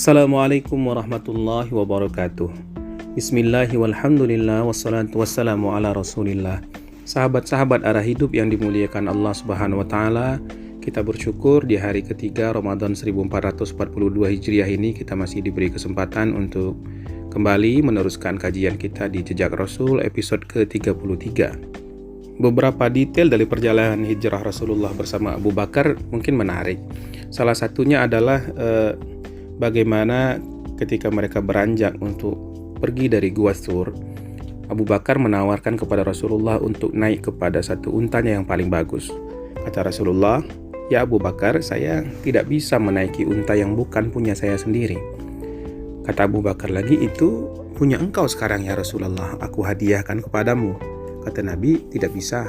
Assalamualaikum warahmatullahi wabarakatuh. Bismillahi walhamdulillah wassalatu wassalamu ala rasulillah. Sahabat-sahabat arah hidup yang dimuliakan Allah subhanahu wa ta'ala, kita bersyukur di hari ketiga Ramadan 1442 Hijriah ini kita masih diberi kesempatan untuk kembali meneruskan kajian kita di Jejak Rasul episode ke-33. Beberapa detail dari perjalanan hijrah Rasulullah bersama Abu Bakar mungkin menarik. Salah satunya adalah bagaimana ketika mereka beranjak untuk pergi dari Gua Thur, Abu Bakar menawarkan kepada Rasulullah untuk naik kepada satu untanya yang paling bagus. Kata Rasulullah, "Ya Abu Bakar, saya tidak bisa menaiki unta yang bukan punya saya sendiri." Kata Abu Bakar lagi, "Itu punya engkau sekarang ya Rasulullah, aku hadiahkan kepadamu." Kata Nabi, "Tidak bisa."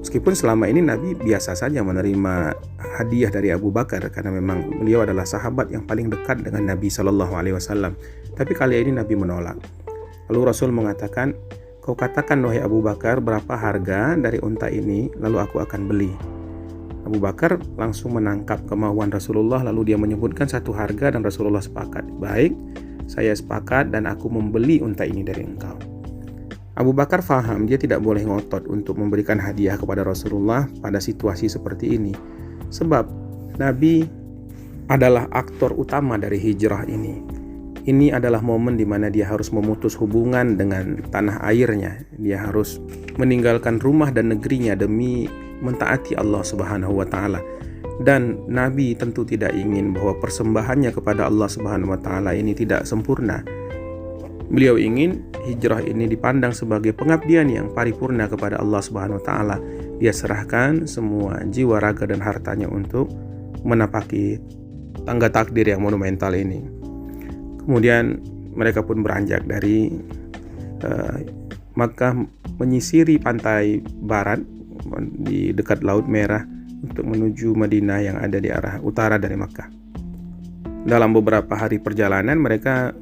Meskipun selama ini Nabi biasa saja menerima hadiah dari Abu Bakar karena memang beliau adalah sahabat yang paling dekat dengan Nabi SAW. Tapi kali ini Nabi menolak. Lalu Rasul mengatakan, "Kau katakan wahai Abu Bakar, berapa harga dari unta ini, lalu aku akan beli." Abu Bakar langsung menangkap kemauan Rasulullah, lalu dia menyebutkan satu harga dan Rasulullah sepakat. "Baik, saya sepakat dan aku membeli unta ini dari engkau." Abu Bakar faham dia tidak boleh ngotot untuk memberikan hadiah kepada Rasulullah pada situasi seperti ini. Sebab Nabi adalah aktor utama dari hijrah ini. Ini adalah momen di mana dia harus memutus hubungan dengan tanah airnya. Dia harus meninggalkan rumah dan negerinya demi mentaati Allah Subhanahu wa taala. Dan Nabi tentu tidak ingin bahwa persembahannya kepada Allah Subhanahu wa taala ini tidak sempurna. Beliau ingin hijrah ini dipandang sebagai pengabdian yang paripurna kepada Allah Subhanahu wa taala. Dia serahkan semua jiwa, raga dan hartanya untuk menapaki tangga takdir yang monumental ini. Kemudian mereka pun beranjak dari Makkah menyisiri pantai barat di dekat Laut Merah untuk menuju Madinah yang ada di arah utara dari Makkah. Dalam beberapa hari perjalanan mereka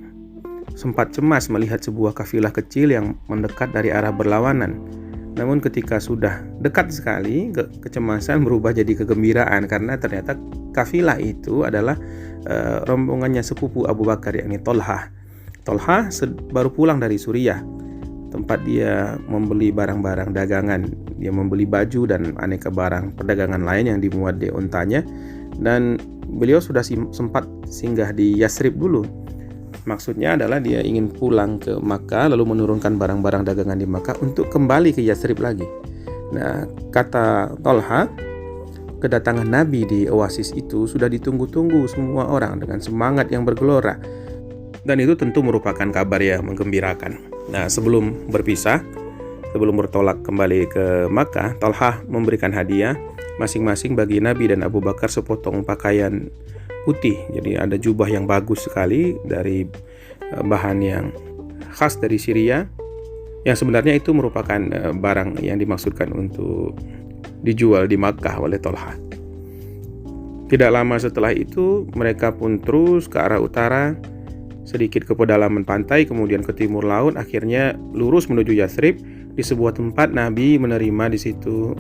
sempat cemas melihat sebuah kafilah kecil yang mendekat dari arah berlawanan. Namun ketika sudah dekat sekali, kecemasan berubah jadi kegembiraan karena ternyata kafilah itu adalah rombongannya sepupu Abu Bakar, yakni Tolhah. Tolhah baru pulang dari Suriah, tempat dia membeli barang-barang dagangan. Dia membeli baju dan aneka barang perdagangan lain yang dimuat di untanya. Dan beliau sudah sempat singgah di Yasrib dulu. Maksudnya adalah dia ingin pulang ke Makkah lalu menurunkan barang-barang dagangan di Makkah untuk kembali ke Yasrib lagi. Nah, kata Tolha, kedatangan Nabi di oasis itu sudah ditunggu-tunggu semua orang dengan semangat yang bergelora. Dan itu tentu merupakan kabar yang menggembirakan. Nah, sebelum berpisah, sebelum bertolak kembali ke Makkah, Tolha memberikan hadiah masing-masing bagi Nabi dan Abu Bakar sepotong pakaian putih. Jadi ada jubah yang bagus sekali dari bahan yang khas dari Syria, yang sebenarnya itu merupakan barang yang dimaksudkan untuk dijual di Makkah oleh Tolha. Tidak lama setelah itu mereka pun terus ke arah utara, sedikit ke pedalaman pantai, kemudian ke timur laut, akhirnya lurus menuju Yasrib. Di sebuah tempat Nabi menerima di situ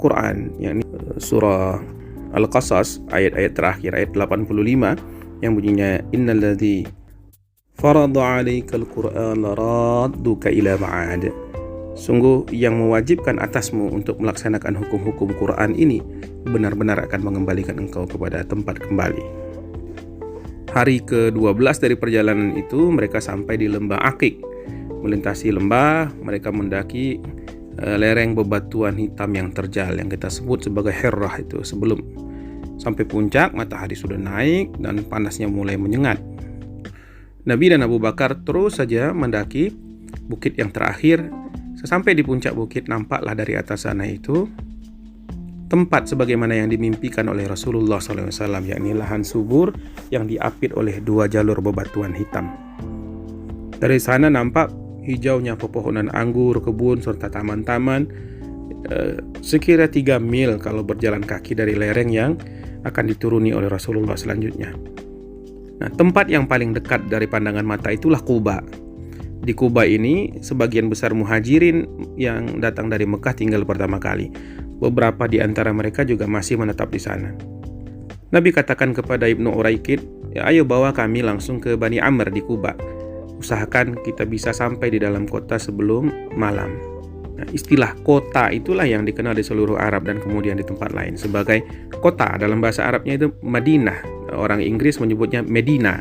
Quran, yakni surah Al-Qasas, ayat-ayat terakhir, ayat 85 yang bunyinya, "Innalladzi farada 'alaikal Qur'ana radduka ila ma'ad." Sungguh yang mewajibkan atasmu untuk melaksanakan hukum-hukum Quran ini benar-benar akan mengembalikan engkau kepada tempat kembali. Hari ke-12 dari perjalanan itu mereka sampai di lembah Akik. Melintasi lembah, mereka mendaki lereng bebatuan hitam yang terjal yang kita sebut sebagai Hirrah itu. Sebelum sampai puncak, matahari sudah naik dan panasnya mulai menyengat. Nabi dan Abu Bakar terus saja mendaki bukit yang terakhir. Sesampai di puncak bukit, nampaklah dari atas sana itu tempat sebagaimana yang dimimpikan oleh Rasulullah SAW, yakni lahan subur yang diapit oleh dua jalur bebatuan hitam. Dari sana nampak hijaunya pepohonan anggur, kebun, serta taman-taman sekira 3 mil kalau berjalan kaki dari lereng yang akan dituruni oleh Rasulullah selanjutnya. Nah, tempat yang paling dekat dari pandangan mata itulah Quba. Di Quba ini sebagian besar muhajirin yang datang dari Mekah tinggal pertama kali. Beberapa di antara mereka juga masih menetap di sana. Nabi katakan kepada Ibnu Uraikid, ya ayo bawa kami langsung ke Bani Amr di Quba. Usahakan kita bisa sampai di dalam kota sebelum malam. Nah, istilah kota itulah yang dikenal di seluruh Arab dan kemudian di tempat lain sebagai kota. Dalam bahasa Arabnya itu Madinah. Orang Inggris menyebutnya Medina.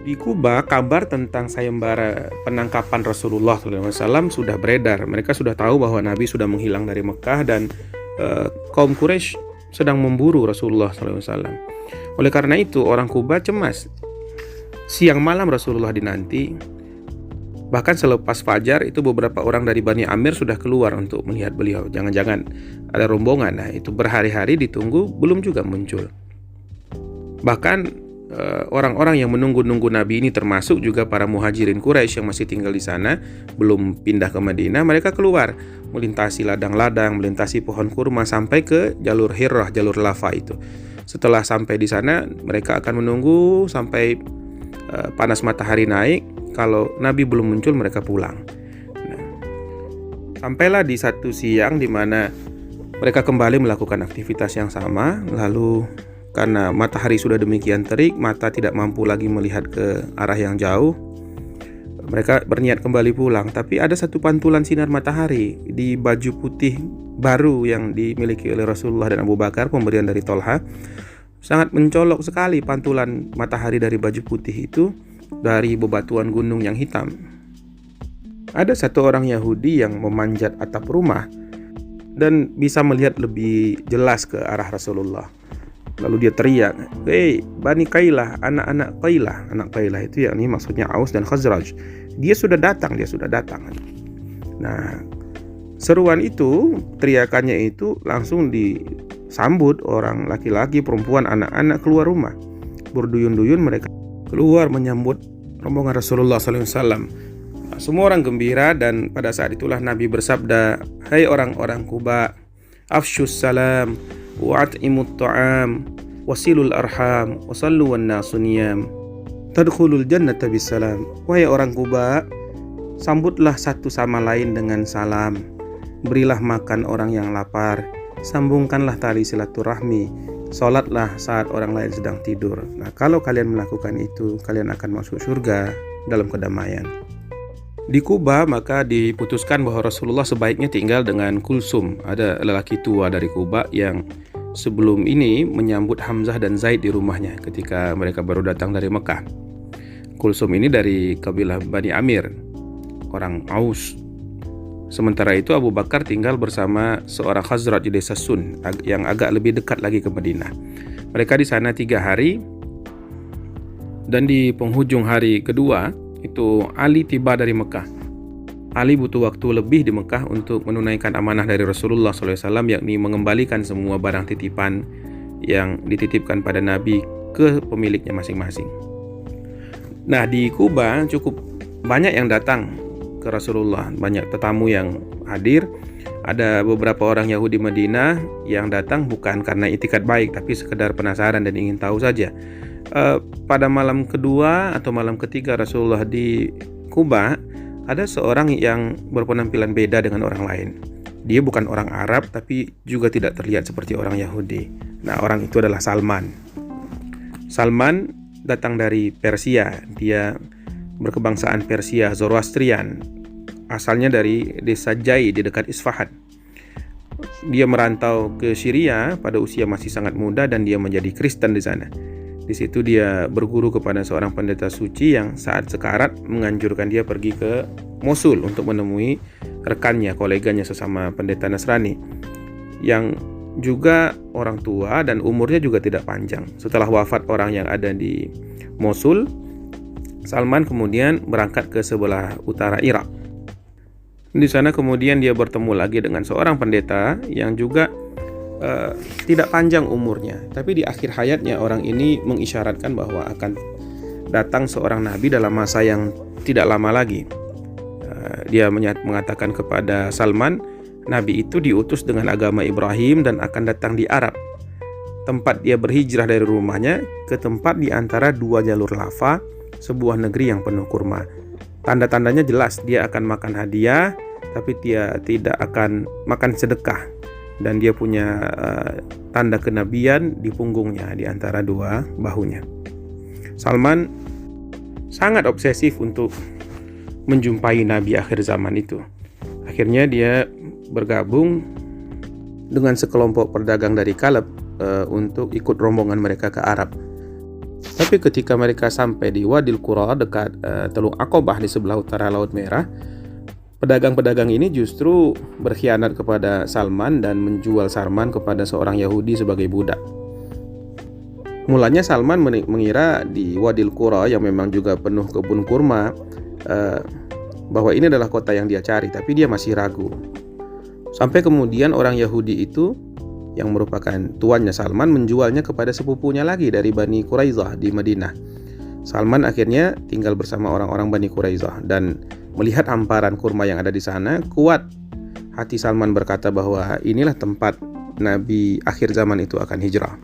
Di Kuba, kabar tentang sayembara penangkapan Rasulullah SAW sudah beredar. Mereka sudah tahu bahwa Nabi sudah menghilang dari Mekah dan kaum Quraisy sedang memburu Rasulullah SAW. Oleh karena itu, orang Kuba cemas. Siang malam Rasulullah dinanti. Bahkan selepas fajar itu beberapa orang dari Bani Amir sudah keluar untuk melihat beliau. Jangan-jangan ada rombongan. Nah, itu berhari-hari ditunggu belum juga muncul. Bahkan orang-orang yang menunggu-nunggu Nabi ini termasuk juga para muhajirin Quraisy yang masih tinggal di sana, belum pindah ke Madinah. Mereka keluar melintasi ladang-ladang, melintasi pohon kurma sampai ke jalur Hirrah, jalur lava itu. Setelah sampai di sana, mereka akan menunggu sampai panas matahari naik. Kalau Nabi belum muncul, mereka pulang. Nah, sampailah di satu siang di mana mereka kembali melakukan aktivitas yang sama. Lalu karena matahari sudah demikian terik, mata tidak mampu lagi melihat ke arah yang jauh. Mereka berniat kembali pulang. Tapi ada satu pantulan sinar matahari di baju putih baru yang dimiliki oleh Rasulullah dan Abu Bakar, pemberian dari Tolha. Sangat mencolok sekali pantulan matahari dari baju putih itu dari bebatuan gunung yang hitam. Ada satu orang Yahudi yang memanjat atap rumah dan bisa melihat lebih jelas ke arah Rasulullah. Lalu dia teriak, "Hei, Bani Qailah, anak-anak Qailah." Anak Qailah itu yakni maksudnya Aus dan Khazraj. Dia sudah datang. Nah, seruan itu, teriakannya itu langsung disambut orang laki-laki, perempuan, anak-anak keluar rumah. Berduyun-duyun mereka keluar menyambut rombongan Rasulullah SAW. Semua orang gembira dan pada saat itulah Nabi bersabda, "Hai orang-orang Kuba, afshus salam, wa'at'imut ta'am, wasilul arham, wasallu wan nasu niyam, tadkhulul jannata bisalam." Wahai orang Kuba, sambutlah satu sama lain dengan salam, berilah makan orang yang lapar, sambungkanlah tali silaturahmi, sholatlah saat orang lain sedang tidur. Nah, kalau kalian melakukan itu, kalian akan masuk surga dalam kedamaian. Di Kuba maka diputuskan bahwa Rasulullah sebaiknya tinggal dengan Kulsum. Ada lelaki tua dari Kuba yang sebelum ini menyambut Hamzah dan Zaid di rumahnya ketika mereka baru datang dari Mekah. Kulsum ini dari kabilah Bani Amir, orang Aus. Sementara itu Abu Bakar tinggal bersama seorang Khazraj di desa Sun yang agak lebih dekat lagi ke Madinah. Mereka di sana 3 hari dan di penghujung hari kedua itu Ali tiba dari Mekah. Ali butuh waktu lebih di Mekah untuk menunaikan amanah dari Rasulullah SAW, yakni mengembalikan semua barang titipan yang dititipkan pada Nabi ke pemiliknya masing-masing. Nah, di Kuba cukup banyak yang datang ke Rasulullah, banyak tetamu yang hadir. Ada beberapa orang Yahudi Madinah yang datang bukan karena itikat baik, tapi sekedar penasaran dan ingin tahu saja. Pada malam kedua atau malam ketiga Rasulullah di Kuba, ada seorang yang berpenampilan beda dengan orang lain. Dia bukan orang Arab, tapi juga tidak terlihat seperti orang Yahudi. Nah, orang itu adalah Salman. Salman datang dari Persia. Dia berkebangsaan Persia, Zoroastrian. Asalnya dari desa Jai di dekat Isfahan. Dia merantau ke Syria pada usia masih sangat muda dan dia menjadi Kristen di sana. Di situ dia berguru kepada seorang pendeta suci yang saat sekarat menganjurkan dia pergi ke Mosul untuk menemui rekannya, koleganya sesama pendeta Nasrani yang juga orang tua dan umurnya juga tidak panjang. Setelah wafat orang yang ada di Mosul, Salman kemudian berangkat ke sebelah utara Irak. Di sana kemudian dia bertemu lagi dengan seorang pendeta yang juga tidak panjang umurnya. Tapi di akhir hayatnya orang ini mengisyaratkan bahwa akan datang seorang nabi dalam masa yang tidak lama lagi. Dia mengatakan kepada Salman, nabi itu diutus dengan agama Ibrahim dan akan datang di Arab. Tempat dia berhijrah dari rumahnya ke tempat di antara 2 jalur lava, sebuah negeri yang penuh kurma. Tanda-tandanya jelas, dia akan makan hadiah, tapi dia tidak akan makan sedekah. Dan dia punya tanda kenabian di punggungnya, di antara 2 bahunya. Salman sangat obsesif untuk menjumpai Nabi akhir zaman itu. Akhirnya dia bergabung dengan sekelompok pedagang dari Kaleb untuk ikut rombongan mereka ke Arab. Tapi ketika mereka sampai di Wadil Qura dekat Teluk Aqabah di sebelah utara Laut Merah, pedagang-pedagang ini justru berkhianat kepada Salman dan menjual Salman kepada seorang Yahudi sebagai budak. Mulanya Salman mengira di Wadil Qura yang memang juga penuh kebun kurma bahwa ini adalah kota yang dia cari, tapi dia masih ragu. Sampai kemudian orang Yahudi itu yang merupakan tuannya Salman menjualnya kepada sepupunya lagi dari Bani Quraidah di Madinah. Salman akhirnya tinggal bersama orang-orang Bani Quraidah dan melihat hamparan kurma yang ada di sana, kuat hati Salman berkata bahwa inilah tempat Nabi akhir zaman itu akan hijrah.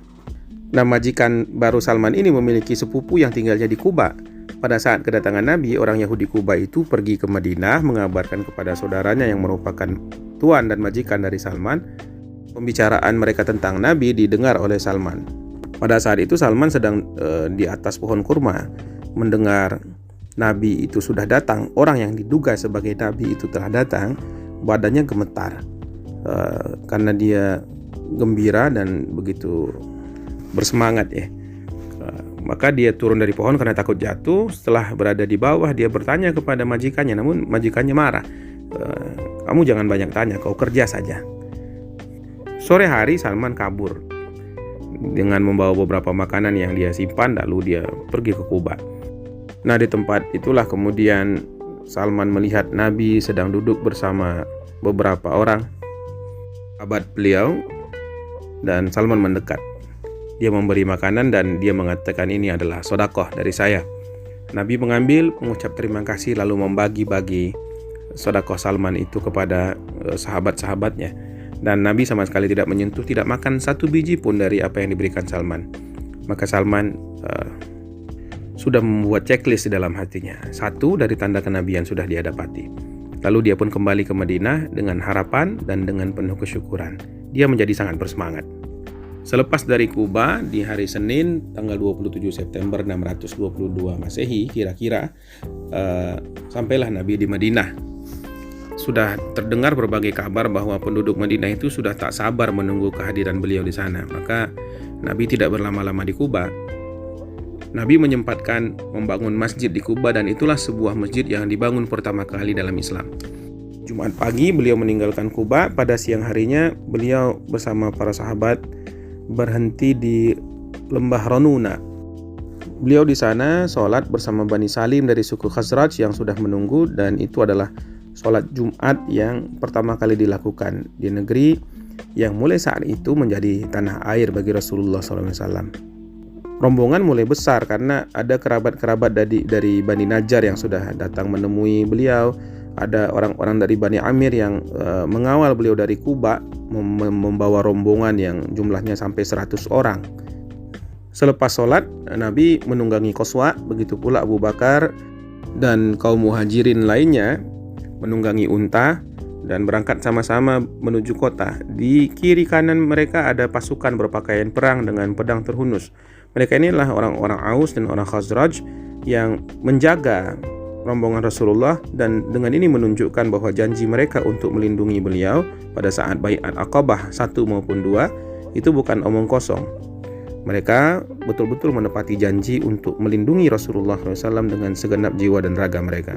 Nah, majikan baru Salman ini memiliki sepupu yang tinggalnya di Kuba. Pada saat kedatangan Nabi, orang Yahudi Kuba itu pergi ke Madinah mengabarkan kepada saudaranya yang merupakan tuan dan majikan dari Salman. Pembicaraan mereka tentang Nabi didengar oleh Salman. Pada saat itu Salman sedang di atas pohon kurma mendengar Nabi itu sudah datang. Orang yang diduga sebagai Nabi itu telah datang, badannya gemetar karena dia gembira dan begitu bersemangat ya. Maka dia turun dari pohon karena takut jatuh. Setelah berada di bawah, dia bertanya kepada majikannya, namun majikannya marah. Kamu jangan banyak tanya, kau kerja saja. Sore hari Salman kabur dengan membawa beberapa makanan yang dia simpan, lalu dia pergi ke Kuba. Nah, di tempat itulah kemudian Salman melihat Nabi sedang duduk bersama beberapa orang sahabat beliau, dan Salman mendekat. Dia memberi makanan dan dia mengatakan ini adalah sedekah dari saya. Nabi mengambil, mengucap terima kasih, lalu membagi-bagi sedekah Salman itu kepada sahabat-sahabatnya. Dan Nabi sama sekali tidak menyentuh, tidak makan satu biji pun dari apa yang diberikan Salman. Maka Salman sudah membuat checklist di dalam hatinya. Satu dari tanda kenabian sudah dia dapati. Lalu dia pun kembali ke Madinah dengan harapan dan dengan penuh kesyukuran. Dia menjadi sangat bersemangat. Selepas dari Kuba di hari Senin tanggal 27 September 622 Masehi kira-kira, sampailah Nabi di Madinah. Sudah terdengar berbagai kabar bahwa penduduk Madinah itu sudah tak sabar menunggu kehadiran beliau di sana. Maka Nabi tidak berlama-lama di Kuba. Nabi menyempatkan membangun masjid di Kuba, dan itulah sebuah masjid yang dibangun pertama kali dalam Islam. Jumat pagi beliau meninggalkan Kuba. Pada siang harinya beliau bersama para sahabat berhenti di lembah Ronuna. Beliau di sana sholat bersama Bani Salim dari suku Khazraj yang sudah menunggu, dan itu adalah sholat Jumat yang pertama kali dilakukan di negeri yang mulai saat itu menjadi tanah air bagi Rasulullah SAW. Rombongan mulai besar karena ada kerabat-kerabat dari Bani Najjar yang sudah datang menemui beliau. Ada orang-orang dari Bani Amir yang mengawal beliau dari Kuba, membawa rombongan yang jumlahnya sampai 100 orang. Selepas sholat, Nabi menunggangi Qaswa, begitu pula Abu Bakar dan kaum muhajirin lainnya menunggangi unta dan berangkat sama-sama menuju kota. Di kiri kanan mereka ada pasukan berpakaian perang dengan pedang terhunus. Mereka inilah orang-orang Aus dan orang Khazraj yang menjaga rombongan Rasulullah, dan dengan ini menunjukkan bahwa janji mereka untuk melindungi beliau pada saat Bai'at Aqabah 1 maupun 2 itu bukan omong kosong. Mereka betul-betul menepati janji untuk melindungi Rasulullah SAW dengan segenap jiwa dan raga mereka.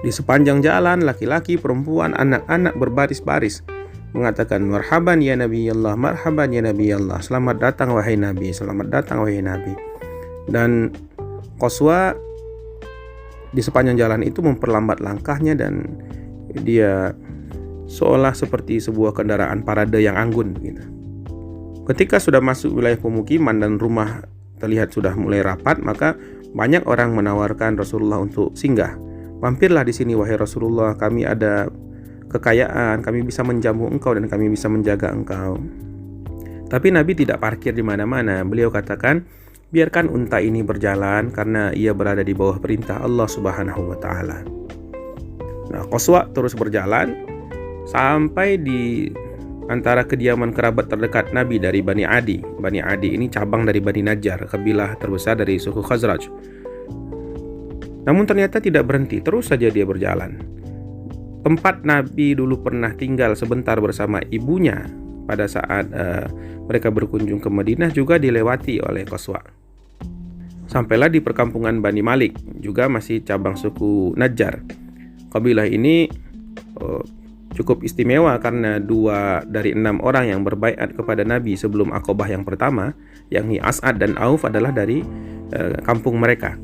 Di sepanjang jalan, laki-laki, perempuan, anak-anak berbaris-baris mengatakan, marhaban ya Nabi Allah, marhaban ya Nabi Allah, selamat datang wahai Nabi, selamat datang wahai Nabi. Dan Qaswa di sepanjang jalan itu memperlambat langkahnya, dan dia seolah seperti sebuah kendaraan parade yang anggun gitu. Ketika sudah masuk wilayah pemukiman dan rumah terlihat sudah mulai rapat, maka banyak orang menawarkan Rasulullah untuk singgah. Mampirlah di sini wahai Rasulullah, kami ada kekayaan, kami bisa menjamu engkau dan kami bisa menjaga engkau. Tapi Nabi tidak parkir di mana-mana. Beliau katakan, biarkan unta ini berjalan karena ia berada di bawah perintah Allah Subhanahu wa taala. Nah, Qaswa terus berjalan sampai di antara kediaman kerabat terdekat Nabi dari Bani Adi. Bani Adi ini cabang dari Bani Najjar, kabilah terbesar dari suku Khazraj. Namun ternyata tidak berhenti, terus saja dia berjalan. Tempat Nabi dulu pernah tinggal sebentar bersama ibunya pada saat mereka berkunjung ke Madinah juga dilewati oleh Qaswa. Sampailah di perkampungan Bani Malik, juga masih cabang suku Najjar. Kabilah ini cukup istimewa karena 2 dari 6 orang yang berbaiat kepada Nabi sebelum Aqabah yang pertama, yakni As'ad dan Auf, adalah dari kampung mereka.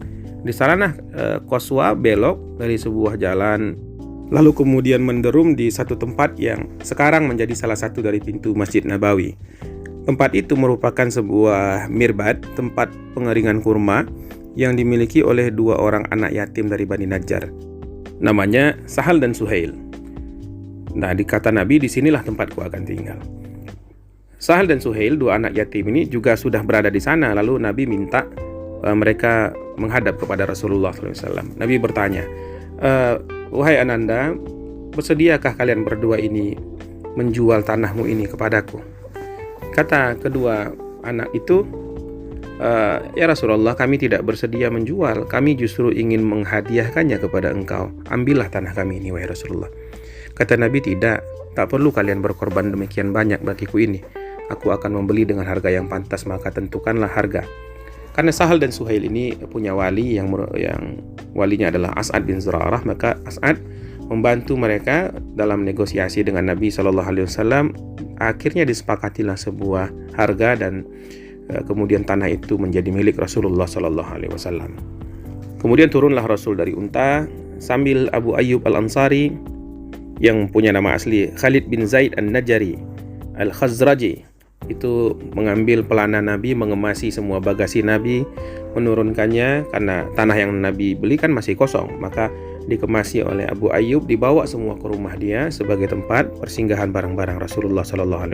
Di sana Qaswa belok dari sebuah jalan, lalu kemudian menderum di satu tempat yang sekarang menjadi salah satu dari pintu Masjid Nabawi. Tempat itu merupakan sebuah mirbad, tempat pengeringan kurma yang dimiliki oleh 2 orang anak yatim dari Bani Najjar. Namanya Sahal dan Suhail. Nah, dikata Nabi, disinilah tempatku akan tinggal. Sahal dan Suhail, 2 anak yatim ini juga sudah berada di sana. Lalu Nabi minta mereka menghadap kepada Rasulullah SAW. Nabi bertanya, wahai Ananda, bersediakah kalian berdua ini menjual tanahmu ini kepadaku? Kata kedua anak itu, ya Rasulullah, kami tidak bersedia menjual, kami justru ingin menghadiahkannya kepada engkau. Ambillah tanah kami ini, wahai Rasulullah. Kata Nabi, tak perlu kalian berkorban demikian banyak bagiku ini. Aku akan membeli dengan harga yang pantas, maka tentukanlah harga. Karena Sahal dan Suhail ini punya wali yang walinya adalah As'ad bin Zurarah, maka As'ad membantu mereka dalam negosiasi dengan Nabi SAW. Akhirnya disepakatilah sebuah harga dan kemudian tanah itu menjadi milik Rasulullah SAW. Kemudian turunlah Rasul dari unta sambil Abu Ayyub Al-Ansari yang punya nama asli Khalid bin Zaid An-Najjari Al-Khazraji itu mengambil pelana Nabi, mengemasi semua bagasi Nabi, menurunkannya karena tanah yang Nabi beli kan masih kosong, maka dikemasi oleh Abu Ayyub, dibawa semua ke rumah dia sebagai tempat persinggahan barang-barang Rasulullah SAW.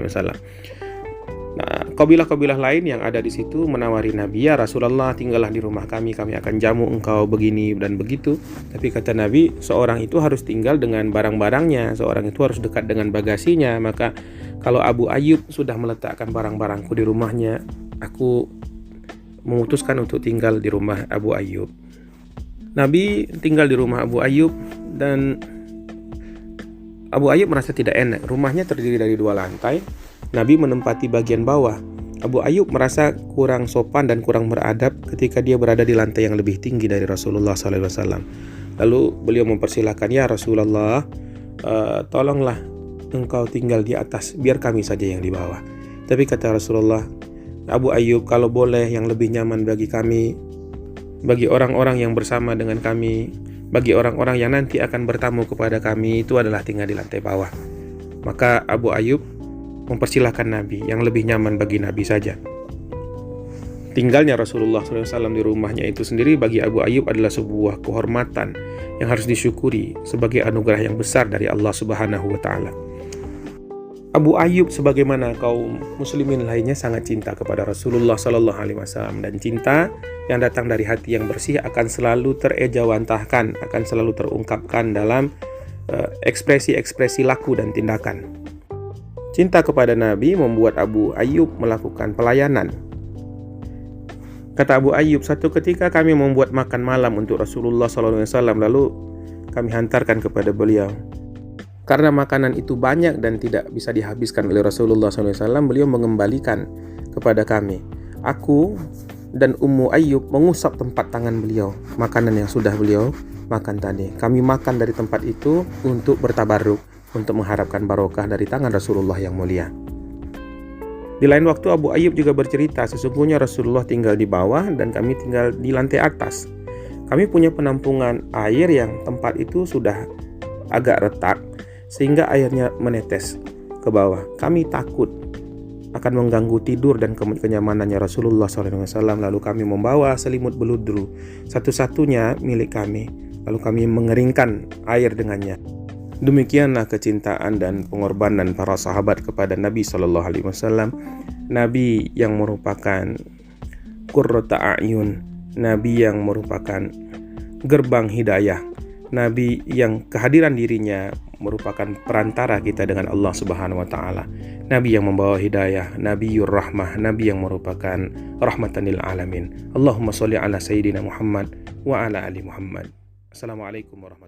Nah, kabilah-kabilah lain yang ada di situ menawari Nabi, ya Rasulullah, tinggallah di rumah kami akan jamu engkau begini dan begitu. Tapi kata Nabi, seorang itu harus tinggal dengan barang-barangnya, seorang itu harus dekat dengan bagasinya. Maka kalau Abu Ayyub sudah meletakkan barang-barangku di rumahnya, aku memutuskan untuk tinggal di rumah Abu Ayyub. Nabi tinggal di rumah Abu Ayyub dan Abu Ayyub merasa tidak enak. Rumahnya terdiri dari 2 lantai. Nabi menempati bagian bawah. Abu Ayyub merasa kurang sopan dan kurang beradab ketika dia berada di lantai yang lebih tinggi dari Rasulullah SAW. Lalu beliau mempersilahkan, ya Rasulullah, tolonglah engkau tinggal di atas, biar kami saja yang di bawah. Tapi kata Rasulullah, Abu Ayyub, kalau boleh yang lebih nyaman bagi kami, bagi orang-orang yang bersama dengan kami, bagi orang-orang yang nanti akan bertamu kepada kami, itu adalah tinggal di lantai bawah. Maka Abu Ayyub mempersilahkan Nabi, yang lebih nyaman bagi Nabi saja. Tinggalnya Rasulullah SAW di rumahnya itu sendiri bagi Abu Ayyub adalah sebuah kehormatan yang harus disyukuri sebagai anugerah yang besar dari Allah Subhanahu wa Ta'ala. Abu Ayyub sebagaimana kaum muslimin lainnya sangat cinta kepada Rasulullah SAW, dan cinta yang datang dari hati yang bersih akan selalu terejawantahkan, akan selalu terungkapkan dalam ekspresi-ekspresi laku dan tindakan. Cinta kepada Nabi membuat Abu Ayyub melakukan pelayanan. Kata Abu Ayyub, satu ketika kami membuat makan malam untuk Rasulullah SAW, lalu kami hantarkan kepada beliau. Karena makanan itu banyak dan tidak bisa dihabiskan oleh Rasulullah SAW, beliau mengembalikan kepada kami. Aku dan Ummu Ayyub mengusap tempat tangan beliau, makanan yang sudah beliau makan tadi. Kami makan dari tempat itu untuk bertabarruk, untuk mengharapkan barokah dari tangan Rasulullah yang mulia. Di lain waktu Abu Ayyub juga bercerita, sesungguhnya Rasulullah tinggal di bawah dan kami tinggal di lantai atas. Kami punya penampungan air yang tempat itu sudah agak retak sehingga airnya menetes ke bawah. Kami takut akan mengganggu tidur dan kenyamanannya Rasulullah SAW. Lalu kami membawa selimut beludru, satu-satunya milik kami. Lalu kami mengeringkan air dengannya. Demikianlah kecintaan dan pengorbanan para sahabat kepada Nabi SAW. Nabi yang merupakan qurrata a'yun, Nabi yang merupakan gerbang hidayah, Nabi yang kehadiran dirinya merupakan perantara kita dengan Allah Subhanahu wa taala. Nabi yang membawa hidayah, Nabiyur Rahmah, nabi yang merupakan rahmatan lil alamin. Allahumma sholli ala sayyidina Muhammad wa ala ali Muhammad. Assalamualaikum warahmatullahi wabarakatuh.